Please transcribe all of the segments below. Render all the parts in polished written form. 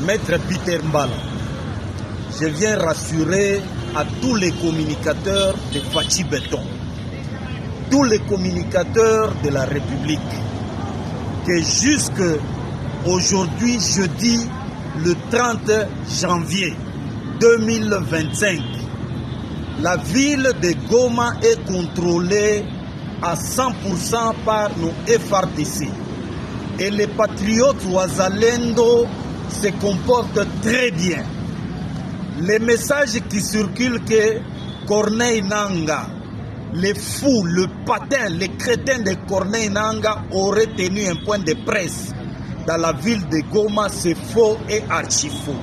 Maître Peter Mbala, je viens rassurer à tous les communicateurs de Fachi Béton, tous les communicateurs de la République, que jusque aujourd'hui, jeudi, le 30 janvier 2025, la ville de Goma est contrôlée à 100% par nos FRDC. Et les patriotes Wazalendo se comportent très bien. Les messages qui circulent que Corneille Nangaa, les fous, le patin, les crétins de Corneille Nangaa auraient tenu un point de presse dans la ville de Goma, c'est faux et archi-faux.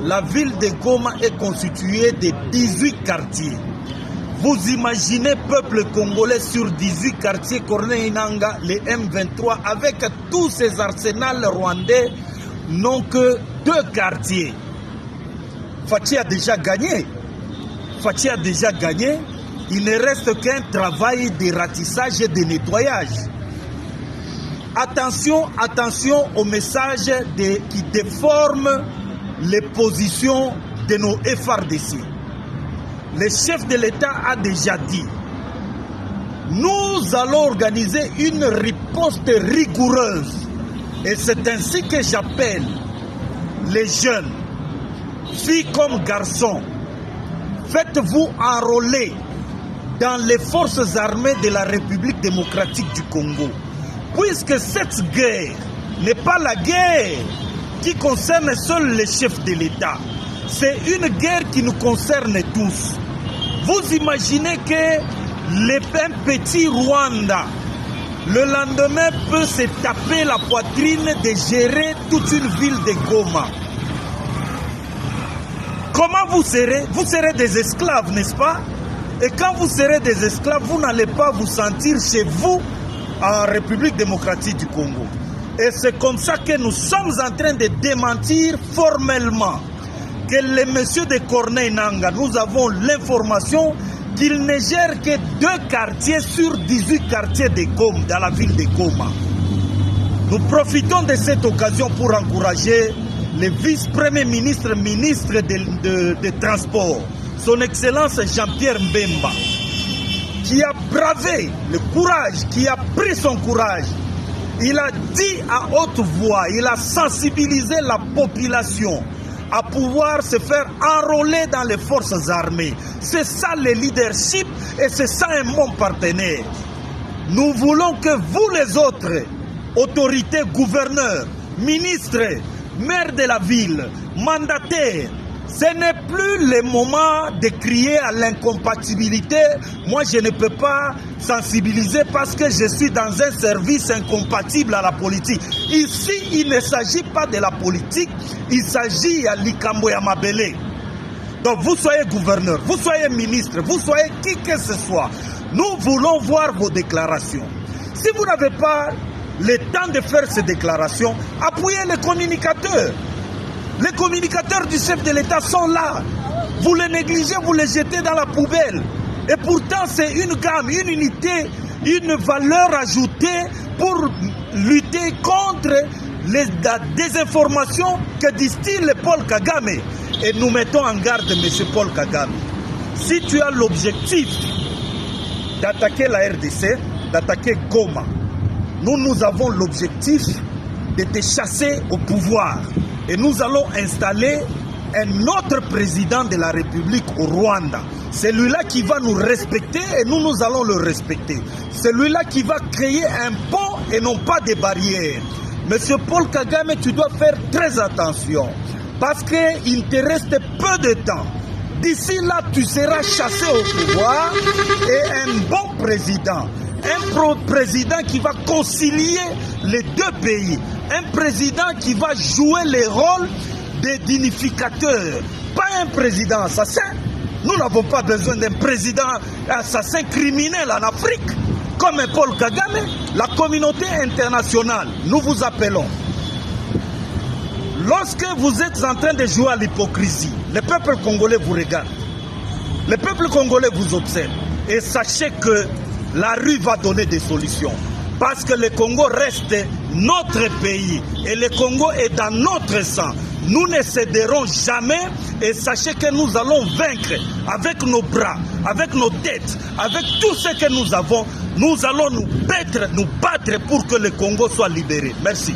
La ville de Goma est constituée de 18 quartiers. Vous imaginez, peuple congolais, sur 18 quartiers, Corneille Nangaa, les M23, avec tous ces arsenals rwandais, n'ont que 2 quartiers. Fachi a déjà gagné. Fachi a déjà gagné. Il ne reste qu'un travail de ratissage et de nettoyage. Attention, attention aux messages qui déforment les positions de nos FRDC. Le chef de l'État a déjà dit, nous allons organiser une riposte rigoureuse. Et c'est ainsi que j'appelle les jeunes, filles comme garçons, faites-vous enrôler dans les forces armées de la République démocratique du Congo. Puisque cette guerre n'est pas la guerre qui concerne seul les chefs de l'État. C'est une guerre qui nous concerne tous. Vous imaginez que un petit Rwanda, le lendemain, peut se taper la poitrine de gérer toute une ville de Goma. Comment vous serez? Vous serez des esclaves, n'est-ce pas? Et quand vous serez des esclaves, vous n'allez pas vous sentir chez vous en République démocratique du Congo. Et c'est comme ça que nous sommes en train de démentir formellement que les messieurs de Corneille Nangaa, nous avons l'information qu'ils ne gèrent que 2 quartiers sur 18 quartiers de Goma, dans la ville de Goma. Nous profitons de cette occasion pour encourager le vice-premier ministre, ministre des Transports, son Excellence Jean-Pierre Mbemba, qui a bravé le courage, qui a pris son courage. Il a dit à haute voix, il a sensibilisé la population à pouvoir se faire enrôler dans les forces armées. C'est ça le leadership et c'est ça un bon partenaire. Nous voulons que vous les autres, autorités, gouverneurs, ministres, maires de la ville, mandataires, ce n'est plus le moment de crier à l'incompatibilité. Moi, je ne peux pas sensibiliser parce que je suis dans un service incompatible à la politique. Ici, il ne s'agit pas de la politique, il s'agit à Likambo ya Mabele. Donc, vous soyez gouverneur, vous soyez ministre, vous soyez qui que ce soit. Nous voulons voir vos déclarations. Si vous n'avez pas le temps de faire ces déclarations, appuyez les communicateurs. Les communicateurs du chef de l'État sont là. Vous les négligez, vous les jetez dans la poubelle. Et pourtant, c'est une gamme, une unité, une valeur ajoutée pour lutter contre la désinformation que distille Paul Kagame. Et nous mettons en garde M. Paul Kagame. Si tu as l'objectif d'attaquer la RDC, d'attaquer Goma, nous avons l'objectif de te chasser au pouvoir. Et nous allons installer un autre président de la République au Rwanda. Celui-là qui va nous respecter et nous allons le respecter. Celui-là qui va créer un pont et non pas des barrières. Monsieur Paul Kagame, tu dois faire très attention parce qu'il te reste peu de temps. D'ici là, tu seras chassé au pouvoir et un bon président. Un président qui va concilier les 2 pays. Un président qui va jouer le rôle d'unificateur. Pas un président assassin. Nous n'avons pas besoin d'un président assassin criminel en Afrique. Comme Paul Kagame, la communauté internationale, nous vous appelons. Lorsque vous êtes en train de jouer à l'hypocrisie, le peuple congolais vous regarde. Le peuple congolais vous observe. Et sachez que la rue va donner des solutions. Parce que le Congo reste notre pays. Et le Congo est dans notre sang. Nous ne céderons jamais et sachez que nous allons vaincre avec nos bras, avec nos têtes, avec tout ce que nous avons. Nous allons nous battre pour que le Congo soit libéré. Merci.